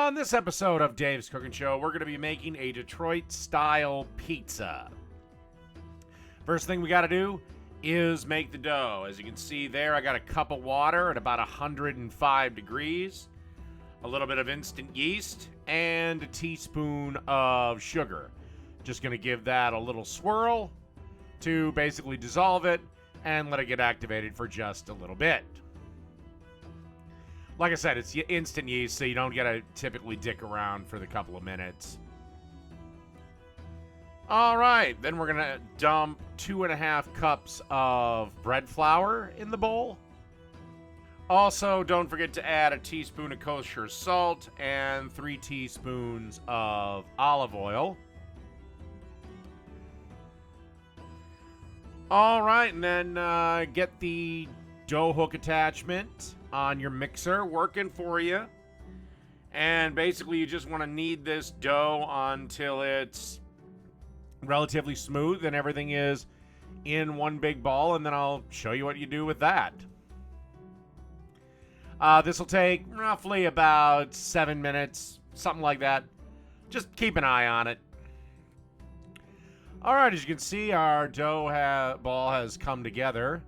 On this episode of Dave's Cooking Show, we're going to be making a Detroit-style pizza. First thing we got to do is make the dough. As you can see there, I got a cup of water at about 105 degrees, a little bit of instant yeast, and a teaspoon of sugar. Just going to give that a little swirl to basically dissolve it and let it get activated for just a little bit. Like I said, it's instant yeast, so you don't got to typically dick around for the couple of minutes. All right, then we're going to dump 2.5 cups of bread flour in the bowl. Also, don't forget to add a teaspoon of kosher salt and 3 teaspoons of olive oil. All right, and then get the dough hook attachment on your mixer working for you. And basically, you just want to knead this dough until it's relatively smooth and everything is in one big ball, and then I'll show you what you do with that. This will take roughly about 7 minutes, something like that. Just keep an eye on it. All right, as you can see, our dough ball has come together,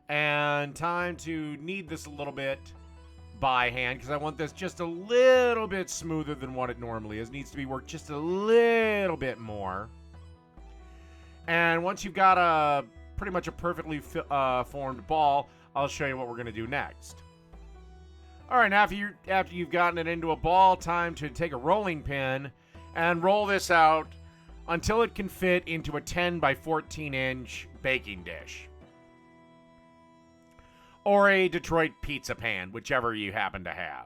and time to knead this a little bit by hand because I want this just a little bit smoother than what it normally is. It needs to be worked just a little bit more. And once you've got a pretty much a perfectly formed ball, I'll show you what we're going to do next. All right, now after you've gotten it into a ball, time to take a rolling pin and roll this out until it can fit into a 10 by 14 inch baking dish. Or a Detroit pizza pan, whichever you happen to have.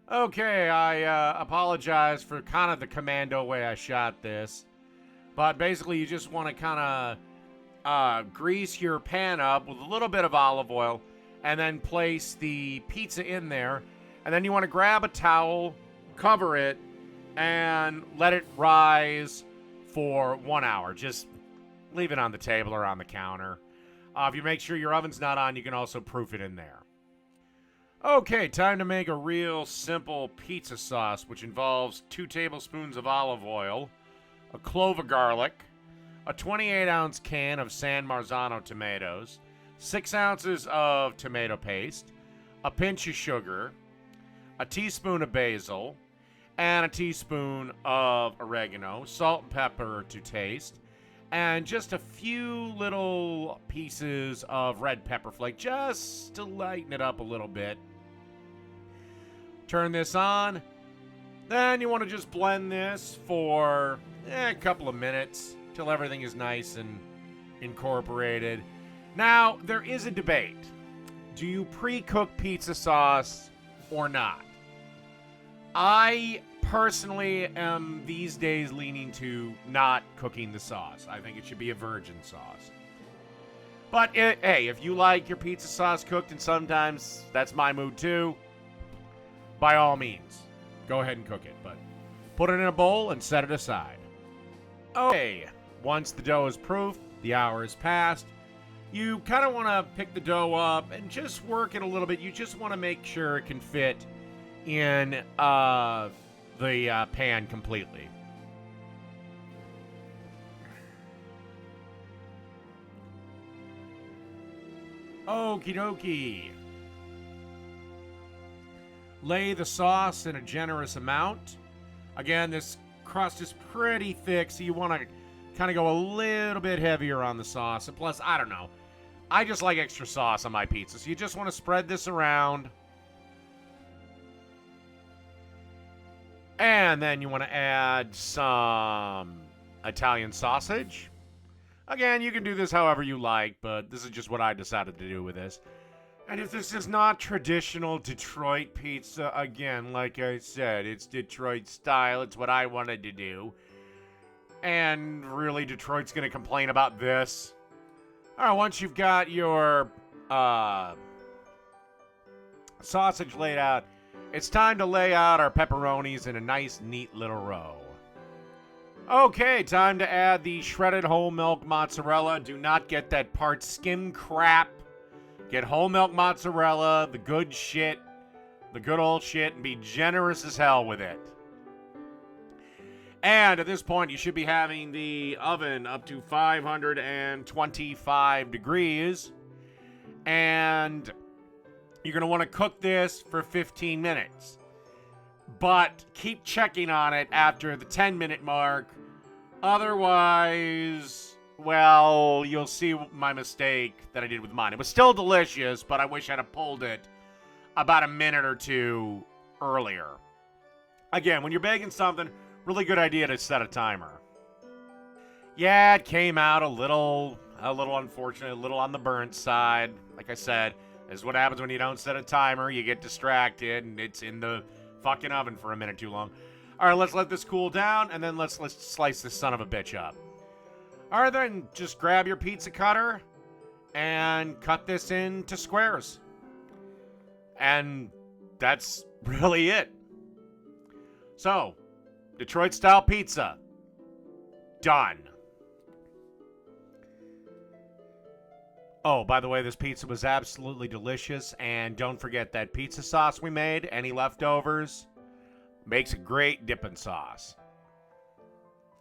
Okay, I apologize for kind of the commando way I shot this. But basically, you just want to kind of grease your pan up with a little bit of olive oil and then place the pizza in there. And then you want to grab a towel, cover it, and let it rise for 1 hour. Just leave it on the table or on the counter. If you make sure your oven's not on, you can also proof it in there. Okay, time to make a real simple pizza sauce, which involves 2 tablespoons of olive oil, a clove of garlic, a 28-ounce can of San Marzano tomatoes, 6 ounces of tomato paste, a pinch of sugar, a teaspoon of basil, and a teaspoon of oregano, salt and pepper to taste, and just a few little pieces of red pepper flake just to lighten it up a little bit. Turn this on. Then you want to just blend this for a couple of minutes till everything is nice and incorporated. Now, there is a debate. Do you pre-cook pizza sauce or not? I personally am these days leaning to not cooking the sauce. I think it should be a virgin sauce. But hey, if you like your pizza sauce cooked, and sometimes that's my mood too, by all means, go ahead and cook it. But put it in a bowl and set it aside. Okay, once the dough is proof, the hour is passed, you kind of want to pick the dough up and just work it a little bit. You just want to make sure it can fit in the pan completely. Okie dokie. Lay the sauce in a generous amount. Again, this crust is pretty thick, so you want to kind of go a little bit heavier on the sauce. And plus, I don't know, I just like extra sauce on my pizza, so you just want to spread this around. And then you want to add some Italian sausage. Again, you can do this however you like, but this is just what I decided to do with this. And if this is not traditional Detroit pizza, again, like I said, it's Detroit style. It's what I wanted to do. And really, Detroit's going to complain about this. All right, once you've got your sausage laid out, it's time to lay out our pepperonis in a nice, neat little row. Okay, time to add the shredded whole milk mozzarella. Do not get that part skim crap. Get whole milk mozzarella, the good shit. the good old shit and be generous as hell with it. And at this point, you should be having the oven up to 525 degrees. And you're going to want to cook this for 15 minutes. But keep checking on it after the 10-minute mark. Otherwise, well, you'll see my mistake that I did with mine. It was still delicious, but I wish I'd have pulled it about a minute or two earlier. Again, when you're baking something, really good idea to set a timer. Yeah, it came out a little unfortunate, a little on the burnt side. Like I said, this is what happens when you don't set a timer. You get distracted, and it's in the fucking oven for a minute too long. All right, let's let this cool down, and then let's slice this son of a bitch up. All right, then just grab your pizza cutter and cut this into squares. And that's really it. So, Detroit-style pizza. Done. Oh, by the way, this pizza was absolutely delicious. And don't forget that pizza sauce we made, any leftovers, makes a great dipping sauce.